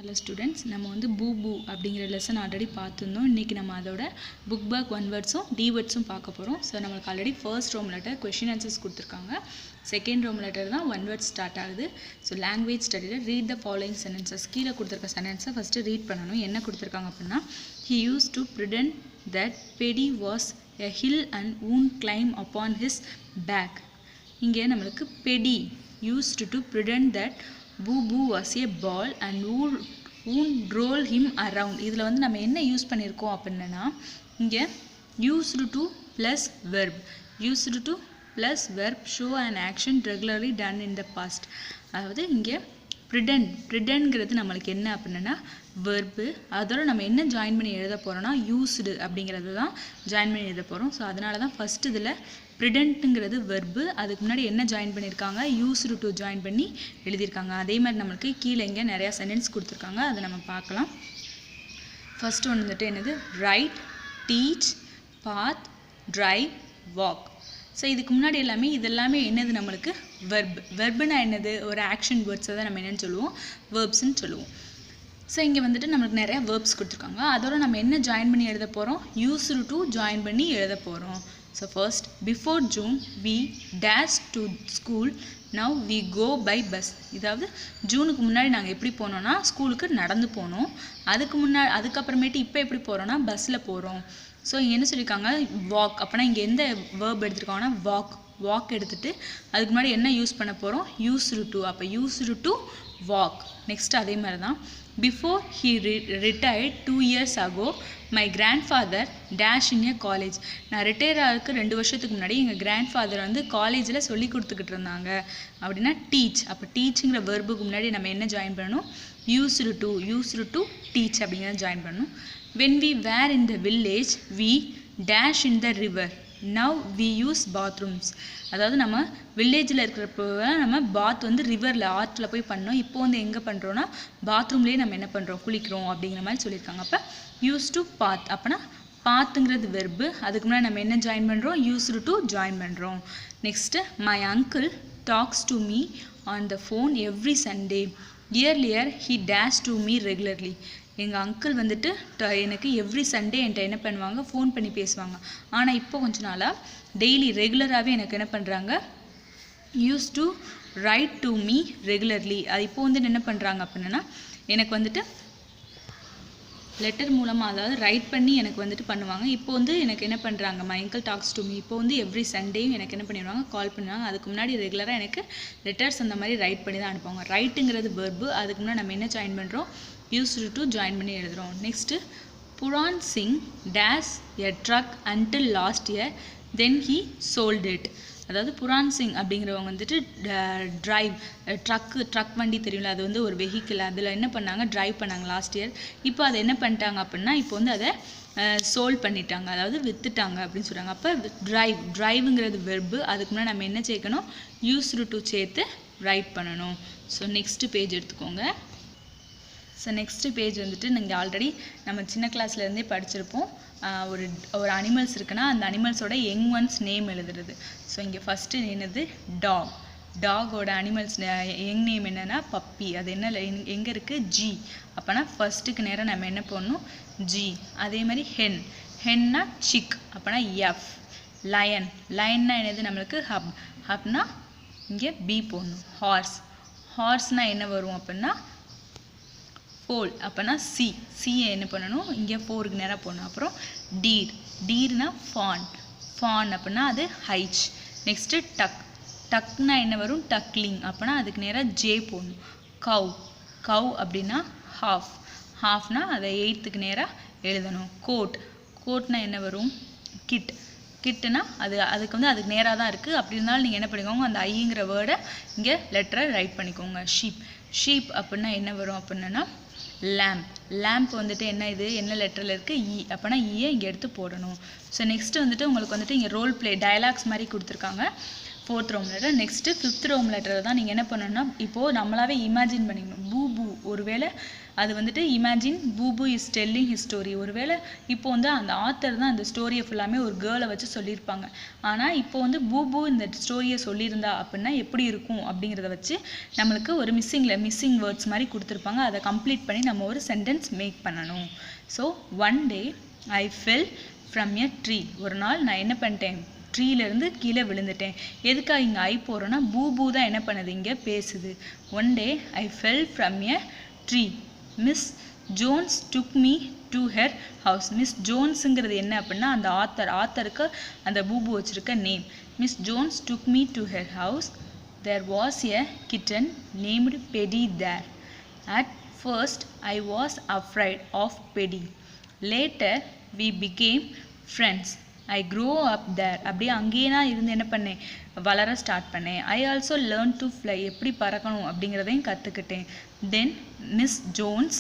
Hello students, நம்ம வந்து boo அப்படிங்கிற லெசன் ஆல்ரெடி பார்த்துருந்தோம். இன்னைக்கு நம்ம அதோட புக் பேக் ஒன் வேர்ட்ஸும் டி வேர்ட்ஸும் பார்க்க போகிறோம். ஸோ நம்மளுக்கு already first Rome letter question answers கொடுத்துருக்காங்க. செகண்ட் ரோம் லெட்டர் தான் ஒன் வேர்ட் ஸ்டார்ட் ஆகுது. ஸோ லாங்குவேஜ் ஸ்டடியில் ரீட் த ஃபாலோயிங் சென்டென்சஸ். கீழே கொடுத்துருக்க சென்டென்ஸை ஃபஸ்ட்டு ரீட் பண்ணணும். என்ன கொடுத்துருக்காங்க அப்படின்னா, he used to pretend that Paddy was a hill and won't climb upon his back. இங்கே நம்மளுக்கு Paddy used to pretend that Boo was a ball and won't roll him around. இதில் வந்து நம்ம என்ன யூஸ் பண்ணியிருக்கோம் அப்படின்னா, இங்கே used to plus verb. used to plus verb show an action regularly done in the past. அதாவது இங்கே pretendங்கிறது நம்மளுக்கு என்ன அப்படின்னா வெர்பு. அதோட நம்ம என்ன ஜாயின் பண்ணி எழுத போகிறோம்னா யூஸ்டு அப்படிங்கிறது தான் ஜாயின் பண்ணி எழுத போகிறோம். ஸோ அதனால தான் ஃபஸ்ட் இதில் ப்ரிடென்ட்டுங்கிறது வெர்பு, அதுக்கு முன்னாடி என்ன ஜாயின் பண்ணியிருக்காங்க, யூஸ்டு டு ஜாயின் பண்ணி எழுதியிருக்காங்க. அதே மாதிரி நம்மளுக்கு கீழே இங்கே நிறையா சென்டென்ஸ் கொடுத்துருக்காங்க, அதை நம்ம பார்க்கலாம். ஃபர்ஸ்ட் ஒன்று வந்துட்டு என்னது, ரைட், டீச், பாத், ட்ரைவ், வாக். ஸோ இதுக்கு முன்னாடி எல்லாமே இதெல்லாமே என்னது நம்மளுக்கு வெர்புனா என்னது, ஒரு ஆக்ஷன் வேர்ட்ஸை தான் நம்ம என்னென்னு சொல்லுவோம், வேர்ப்ஸ்ன்னு சொல்லுவோம். ஸோ இங்கே வந்துட்டு நம்மளுக்கு நிறையா வேர்ப்ஸ் கொடுத்துருக்காங்க. அதோட நம்ம என்ன ஜாயின் பண்ணி எழுத போகிறோம், யூஸ்டு டு ஜாயின் பண்ணி எழுத போகிறோம். So first, before June we dash to school, now we go by bus. இதாவது ஜூனுக்கு முன்னாடி நாங்கள் எப்படி போனோம்னா ஸ்கூலுக்கு நடந்து போனோம், அதுக்கப்புறமேட்டு இப்போ எப்படி போகிறோன்னா பஸ்ஸில் போகிறோம். ஸோ இங்கே என்ன சொல்லியிருக்காங்க, வாக். அப்போனா இங்கே எந்த வேர்ப் எடுத்துருக்காங்கன்னா வாக் எடுத்துகிட்டு அதுக்கு முன்னாடி என்ன யூஸ் பண்ண போகிறோம், யூஸ்டு டு. அப்போ யூஸ்டு டு வாக். நெக்ஸ்ட் அதே மாதிரி தான், before he retired 2 years ago my grandfather dash in A college. நான் ரிட்டையர் ஆகிறதுக்கு 2 வருஷத்துக்கு முன்னாடி எங்கள் கிராண்ட்ஃபாதர் வந்து காலேஜில் சொல்லி கொடுத்துக்கிட்டு இருந்தாங்க அப்படின்னா டீச். அப்போ டீச்சுங்கிற வெர்புக்கு முன்னாடி நம்ம என்ன ஜாயின் பண்ணணும், யூஸ்டு டு டீச் அப்படிங்கிறத ஜாயின் பண்ணணும். when we were in the village we dash in the river, now we use bathrooms. அதாவது நம்ம வில்லேஜில் இருக்கிறப்போ நம்ம பாத் வந்து ரிவரில் ஆற்றில் போய் பண்ணோம், இப்போ வந்து எங்கே பண்ணுறோன்னா பாத்ரூம்லேயே நம்ம என்ன பண்ணுறோம், குளிக்கிறோம் அப்படிங்கிற மாதிரி சொல்லியிருக்காங்க. அப்போ யூஸ் டு பாத். அப்போனா பாத்துங்கிறது வெர்பு, அதுக்கு முன்னாடி நம்ம என்ன ஜாயின் பண்ணுறோம், யூஸ்டு டு ஜாயின் பண்ணுறோம். Next, my uncle tax to me on the phone every Sunday, earlier he dash to me regularly. எங்கள் அங்கிள் வந்துட்டு எனக்கு எவ்ரி சண்டே என்கிட்ட என்ன பண்ணுவாங்க, ஃபோன் பண்ணி பேசுவாங்க. ஆனால் இப்போ கொஞ்ச நாளாக டெய்லி ரெகுலராகவே எனக்கு என்ன பண்ணுறாங்க, use to right to me regularly. அது இப்போ வந்து என்ன பண்ணுறாங்க அப்படின்னா எனக்கு வந்துட்டு லெட்டர் மூலமாக, அதாவது ரைட் பண்ணி எனக்கு வந்துட்டு பண்ணுவாங்க. இப்போ வந்து எனக்கு என்ன பண்ணுறாங்க, my uncle tax to me, இப்போ வந்து எவ்ரி சண்டேயும் எனக்கு என்ன பண்ணிடுவாங்க, கால் பண்ணுவாங்க. அதுக்கு முன்னாடி ரெகுலராக எனக்கு லெட்டர்ஸ் அந்த மாதிரி ரைட் பண்ணி தான் அனுப்புவாங்க. ரைட்டுங்கிறது வெர்பு, அதுக்கு முன்னாடி நம்ம என்ன ஜாயின் பண்ணுறோம், யூஸ்டு டு ஜாயின் பண்ணி எழுதுகிறோம். Next, Puran Singh dash a truck until last year then he sold it. அதாவது புரான் சிங் அப்படிங்கிறவங்க வந்துட்டு ட்ரைவ் ட்ரக் வண்டி தெரியும்ல, அது வந்து ஒரு வெஹிக்கிள், அதில் என்ன பண்ணாங்க, ட்ரைவ் பண்ணாங்க லாஸ்ட் இயர். இப்போ அதை என்ன பண்ணிட்டாங்க அப்படின்னா இப்போ வந்து அதை சோல்ட் பண்ணிட்டாங்க, அதாவது விற்றுட்டாங்க அப்படின்னு சொல்கிறாங்க. அப்போ ட்ரைவுங்கிறது வெர்பு, அதுக்கு முன்னாடி நம்ம என்ன சேர்க்கணும், யூஸ்டு டு சேர்த்து ரைட் பண்ணணும். ஸோ நெக்ஸ்ட் பேஜ் எடுத்துக்கோங்க. ஸோ நெக்ஸ்ட்டு பேஜ் வந்துட்டு நீங்கள் ஆல்ரெடி நம்ம சின்ன கிளாஸ்லேருந்தே படிச்சிருப்போம். ஒரு அனிமல்ஸ் இருக்குன்னா அந்த அனிமல்ஸோட யங் ஒன்ஸ் நேம் எழுதுறது. ஸோ இங்கே ஃபஸ்ட்டு என்னது, டாகோட அனிமல்ஸ் யங் நேம் என்னென்னா பப்பி. அது என்ன எங்கே இருக்குது, ஜி. அப்போனா ஃபஸ்ட்டுக்கு நேரம் நம்ம என்ன போடணும், ஜி. அதே மாதிரி ஹென்னா சிக், அப்போனா எஃப். லயன்னா என்னது நம்மளுக்கு ஹப்னா இங்கே பி போடணும். ஹார்ஸ்னால் என்ன வரும் அப்படின்னா போல், அப்போனா சி என்ன பண்ணணும், இங்கே 4க்கு நேராக போடணும். அப்புறம் டீர்னா ஃபான் அப்படின்னா அது ஹைச். நெக்ஸ்ட்டு டக்னா என்ன வரும், டக்லிங், அப்போனா அதுக்கு நேராக ஜே போடணும். கவ் அப்படின்னா ஹாஃப்னா அதை 8க்கு நேராக எழுதணும். கோட்னா என்ன வரும், கிட்டுனா அதுக்கு வந்து அதுக்கு நேராக தான் இருக்குது. அப்படி இருந்தாலும் நீங்கள் என்ன பண்ணிக்கோங்க, அந்த ஐங்கிற வேர்டை இங்கே லெட்டரை ரைட் பண்ணிக்கோங்க. ஷீப் அப்படின்னா என்ன வரும் அப்படின்னா லேம்ப் வந்துட்டு என்ன லெட்டரில் இருக்குது, இ. அப்போனா ஈயை இங்கே எடுத்து போடணும். ஸோ நெக்ஸ்ட்டு வந்துட்டு உங்களுக்கு வந்துட்டு இங்கே ரோல் ப்ளே டயலாக்ஸ் மாதிரி கொடுத்துருக்காங்க. 4th Rome letter. Next 5th Rome லெட்டரை தான் நீங்கள் என்ன பண்ணணும்னா இப்போது நம்மளாவே இமேஜின் பண்ணிக்கணும். பூபு ஒருவேளை அது வந்துட்டு imagine Poopu is telling his story. ஒருவேளை இப்போ வந்து அந்த ஆத்தர் தான் அந்த ஸ்டோரியை ஃபுல்லாமே ஒரு கேர்ளை வச்சு சொல்லியிருப்பாங்க. ஆனால் இப்போ வந்து பூபு இந்த ஸ்டோரியை சொல்லியிருந்தா அப்படின்னா எப்படி இருக்கும் அப்படிங்கிறத வச்சு நம்மளுக்கு ஒரு மிஸ்ஸிங் வேர்ட்ஸ் மாதிரி கொடுத்துருப்பாங்க. அதை கம்ப்ளீட் பண்ணி நம்ம ஒரு சென்டென்ஸ் மேக் பண்ணணும். So one day I fell from a tree. ஒரு நாள் நான் என்ன பண்ணிட்டேன், ட்ரீலேருந்து கீழே விழுந்துட்டேன். எதுக்காக இங்கே ஐ போகிறோன்னா பூபு தான் என்ன பண்ணுது, இங்கே பேசுது. One day I fell from a tree. Miss Jones took me to her house. Miss ஜோன்ஸுங்கிறது என்ன அப்படின்னா அந்த ஆத்தருக்கு அந்த பூபு வச்சுருக்க name. Miss Jones took me to her house. There was a kitten named Betty there. At first I was afraid of Betty. Later we became friends. I grow up there. அப்படியே அங்கேயே நான் இருந்து என்ன பண்ணேன், வளர ஸ்டார்ட் பண்ணேன். I also learn to fly. எப்படி பறக்கணும் அப்படிங்கிறதையும் கற்றுக்கிட்டேன். Then Miss Jones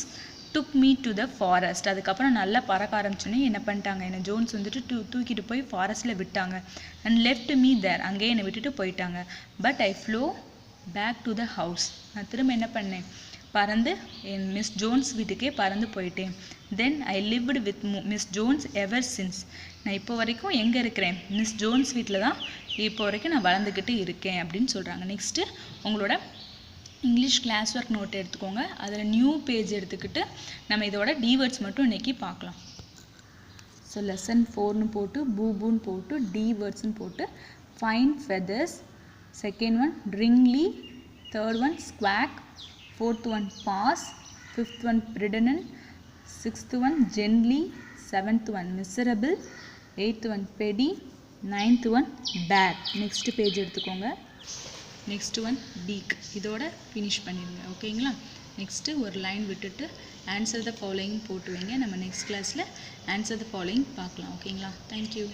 took me to the forest. அதுக்கப்புறம் நல்லா பறக்க ஆரம்பிச்சோன்னே என்ன பண்ணிட்டாங்க, என்னை ஜோன்ஸ் வந்துட்டு தூக்கிட்டு போய் ஃபாரஸ்ட்டில் விட்டாங்க. And left me there. அங்கேயே என்னை விட்டுட்டு போயிட்டாங்க. But I flow back to the house. நான் திரும்ப என்ன பண்ணேன், பறந்து என் மிஸ் ஜோன்ஸ் வீட்டுக்கே பறந்து போயிட்டேன். Then I lived with Miss Jones ever since. நான் இப்போ வரைக்கும் எங்கே இருக்கிறேன், மிஸ் ஜோன்ஸ் வீட்டில் தான் இப்போ வரைக்கும் நான் வளர்ந்துக்கிட்டு இருக்கேன் அப்படின்னு சொல்கிறாங்க. நெக்ஸ்ட்டு உங்களோட இங்கிலீஷ் கிளாஸ் ஒர்க் நோட் எடுத்துக்கோங்க. அதில் நியூ பேஜ் எடுத்துக்கிட்டு நம்ம இதோட டீவேர்ட்ஸ் மட்டும் இன்றைக்கி பார்க்கலாம். ஸோ லெசன் 4ன்னு போட்டு பூபுன்னு போட்டு டீவேர்ட்ஸ்ன்னு போட்டு fine feathers, second one wrinkly, third one squawk, fourth one pass, fifth one predominant, sixth one gently, seventh one miserable, eighth one petty, ninth one bad. Next page எடுத்துக்கோங்க. next one beak. இதோட finish பண்ணிடுங்க. ஓகேங்களா? next ஒரு line விட்டுட்டு answer the following போட்டு வைங்க. நம்ம next classல answer the following பார்க்கலாம். ஓகேங்களா? Thank you.